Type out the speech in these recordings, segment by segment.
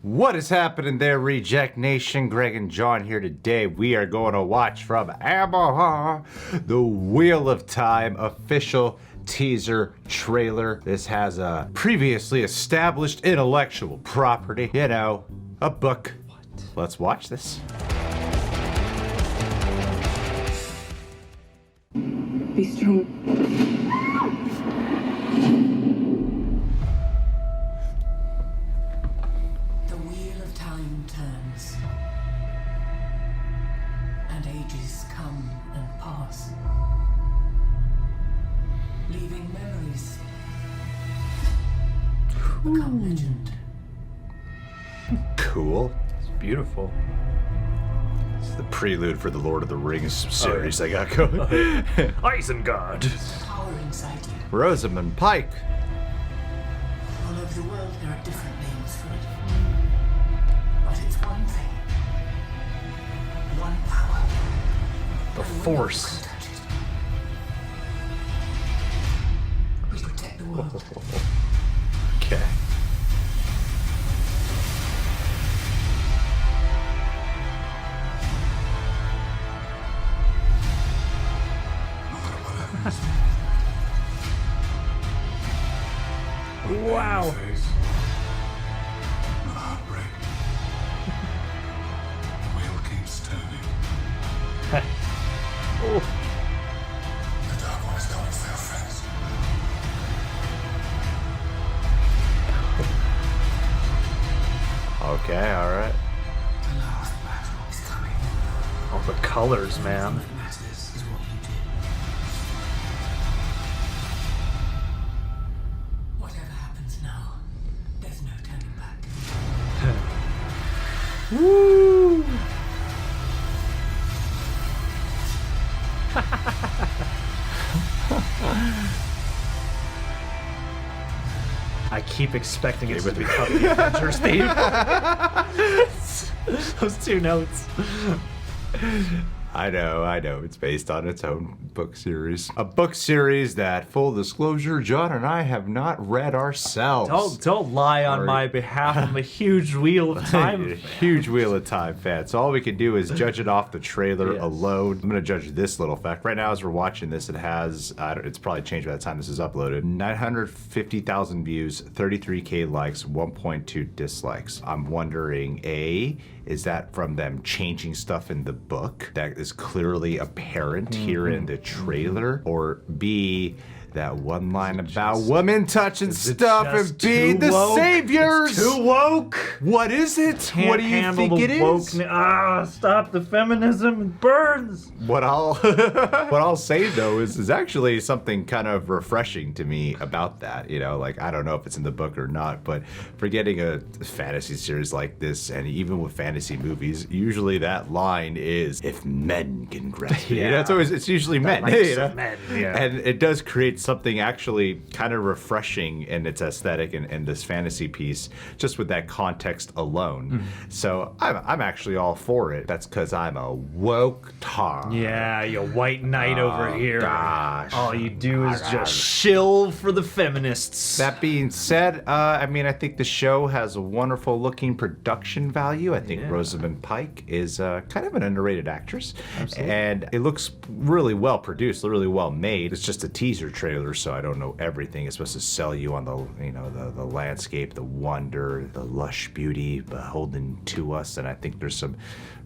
What is happening there, Reject Nation? Greg and John here today. We are going to watch from Omaha the Wheel of Time official teaser trailer. This has a previously established intellectual property, you know, a book. What? Let's watch this. Be strong. The wheel of time turns, and ages come and pass, leaving memories become legend. Cool. It's beautiful. It's the prelude for the Lord of the Rings series I got going. Isengard. The power inside you. Rosamund Pike. All over the world there are different names for it. But it's one thing. One power. The And Force. we touch it. We protect the world. Okay. Wow. The heartbreak. The wheel keeps turning. Oh. The dark one is coming for your friends. Okay, alright. The last battle is coming. All the colors, man. What matters is what you did. Whatever happens now, there's no turning back. Woo! I keep expecting it to become the Avengers theme. Those two notes. I know, it's based on its own book series. A book series that, full disclosure, John and I have not read ourselves. Don't lie on my behalf. I'm a huge Wheel of Time. A huge Wheel of Time fan. So all we can do is judge it off the trailer Yes. alone. I'm gonna judge this little fact. Right now, as we're watching this, it has, it's probably changed by the time this is uploaded, 950,000 views, 33K likes, 1.2 dislikes. I'm wondering, A, is that from them changing stuff in the book that is clearly apparent here in the trailer? Or B, that one line about women touching stuff and just being too the woke? saviors? It's too woke. What is it? Can't What do you handle think the it is? wokeness. Stop the feminism. It burns. What I'll say though is actually something kind of refreshing to me about that. You know, like I don't know if it's in the book or not, but for getting a fantasy series like this, and even with fantasy movies, usually that line is "if men can grasp it." Yeah. You know, it's usually men. likes You know? men, yeah. And it does create something actually kind of refreshing in its aesthetic and this fantasy piece, just with that context alone. So I'm actually all for it. That's because I'm a woke tar. Yeah, you white knight over here. gosh. All you do is just shill for the feminists. That being said, I mean, I think the show has a wonderful looking production value. I think Yeah. Rosamund Pike is kind of an underrated actress. Absolutely. And it looks really well produced, really well made. It's just a teaser trailer, so I don't know everything. It's supposed to sell you on the, you know, the landscape, the wonder, the lush beauty beholden to us. And I think there's some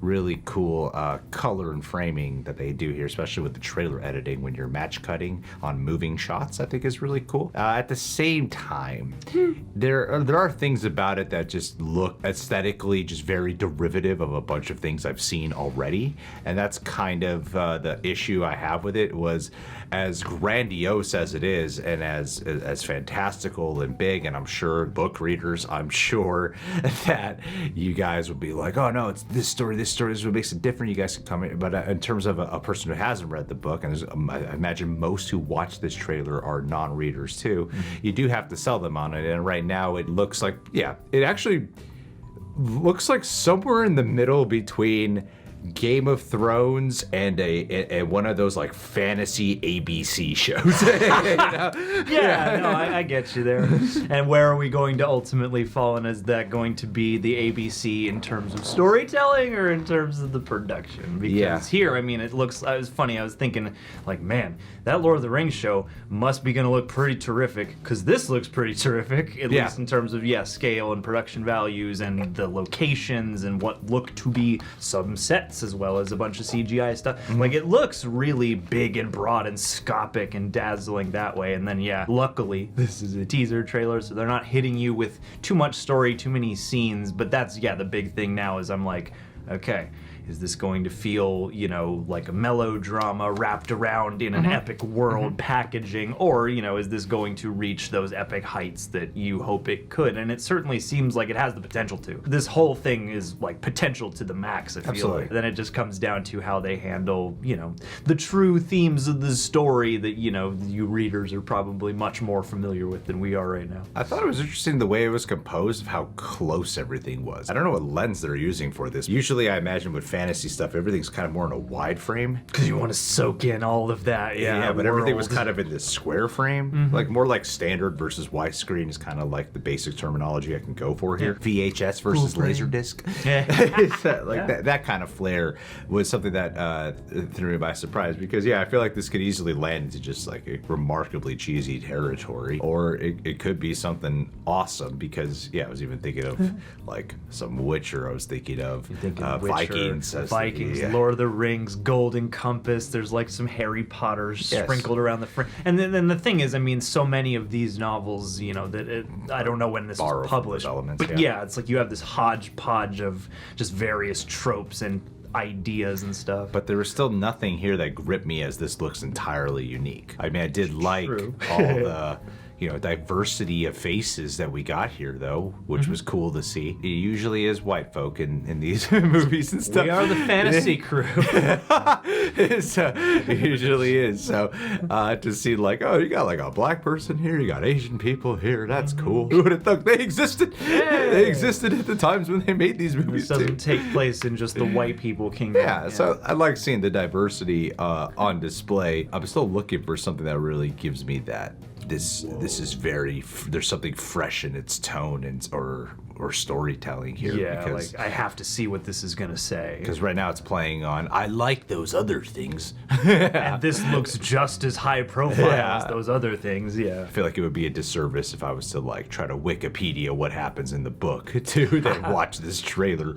really cool color and framing that they do here, especially with the trailer editing when you're match cutting on moving shots. I think is really cool. At the same time, there are things about it that just look aesthetically just very derivative of a bunch of things I've seen already, and that's kind of the issue I have with it. Was as grandiose as it is, and as fantastical and big, and I'm sure book readers, I'm sure that you guys would be like, oh no, it's this story, this is what makes it different. You guys can come in. But in terms of a person who hasn't read the book, and I imagine most who watch this trailer are non-readers too, you do have to sell them on it. And right now it looks like, yeah, it actually looks like somewhere in the middle between Game of Thrones and a one of those like fantasy ABC shows. You know? Yeah, no, I get you there. And where are we going to ultimately fall in? Is that going to be the ABC in terms of storytelling or in terms of the production? Because here, I mean, it was funny, I was thinking, like, man, that Lord of the Rings show must be going to look pretty terrific, because this looks pretty terrific, at least in terms of, scale and production values and the locations and what look to be some sets as well as a bunch of CGI stuff. Like, it looks really big and broad and scopic and dazzling that way. And then, luckily, this is a teaser trailer, so they're not hitting you with too much story, too many scenes. But that's, the big thing now is I'm like, okay, is this going to feel, like a melodrama wrapped around in an epic world packaging? Or, is this going to reach those epic heights that you hope it could? And it certainly seems like it has the potential to. This whole thing is like potential to the max, I feel like. Then it just comes down to how they handle, the true themes of the story that, you readers are probably much more familiar with than we are right now. I thought it was interesting the way it was composed, of how close everything was. I don't know what lens they're using for this. Usually I imagine with fantasy stuff, everything's kind of more in a wide frame. Because you want to soak in all of that, but everything was kind of in this square frame. Like, more like standard versus widescreen is kind of like the basic terminology I can go for here. VHS versus Laserdisc. That kind of flair was something that threw me by surprise, because, I feel like this could easily land into just like a remarkably cheesy territory, or it could be something awesome, because, I was even thinking of like some Witcher. I was thinking of Vikings. Lord of the Rings, Golden Compass. There's like some Harry Potter sprinkled around the front. And then the thing is, I mean, so many of these novels, I don't know when this was published. But it's like you have this hodgepodge of just various tropes and ideas and stuff. But there was still nothing here that gripped me as this looks entirely unique. I mean, I did like all the diversity of faces that we got here, though, which was cool to see. It usually is white folk in these movies and stuff. We are the fantasy crew. It usually is. So to see like, oh, you got like a black person here, you got Asian people here, that's cool. Who would have thought they existed? They existed at the times when they made these movies. This doesn't take place in just the white people kingdom. So I like seeing the diversity on display. I'm still looking for something that really gives me that. This is very, there's something fresh in its tone and or storytelling here. Because I have to see what this is going to say. Because right now it's playing on, I like those other things. And this looks just as high profile as those other things, I feel like it would be a disservice if I was to like try to Wikipedia what happens in the book to then watch this trailer.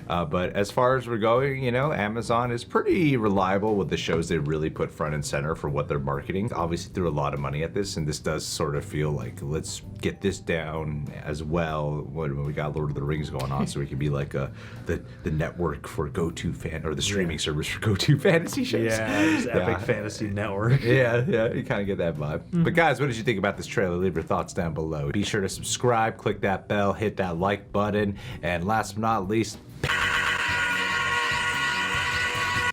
But as far as we're going, Amazon is pretty reliable with the shows they really put front and center for what they're marketing. Obviously threw a lot of money at this, and this does sort of feel like, let's get this down as well when we got Lord of the Rings going on, so we can be like the network for go-to fan, or the streaming service for go-to fantasy shows. Epic Fantasy Network. You kind of get that vibe. But guys, what did you think about this trailer? Leave your thoughts down below. Be sure to subscribe, click that bell, hit that like button, and last but not least,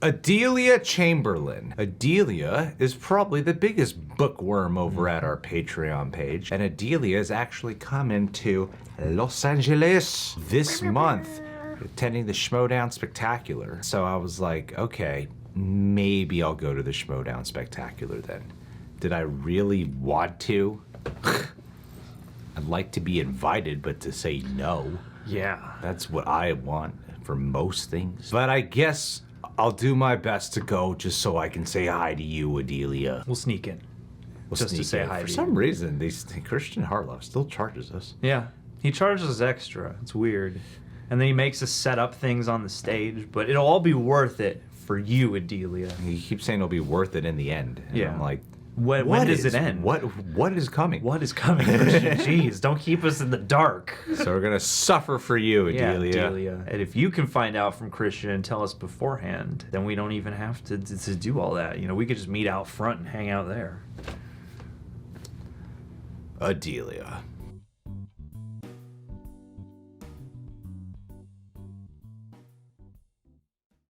Adelia Chamberlain. Adelia is probably the biggest bookworm over at our Patreon page, and Adelia is actually coming to Los Angeles this month, attending the Schmodown Spectacular. So I was like, okay, maybe I'll go to the Schmodown Spectacular then. Did I really want to? I'd like to be invited, but to say no. That's what I want for most things. But I guess I'll do my best to go just so I can say hi to you, Adelia. We'll sneak in. Just to say hi to you. For some reason, Christian Harloff still charges us. He charges us extra. It's weird. And then he makes us set up things on the stage, but it'll all be worth it for you, Adelia. He keeps saying it'll be worth it in the end. And I'm like, when does it end? What is coming? What is coming, Christian? Jeez, don't keep us in the dark. So we're gonna suffer for you, Adelia. Adelia. And if you can find out from Christian and tell us beforehand, then we don't even have to do all that. We could just meet out front and hang out there. Adelia.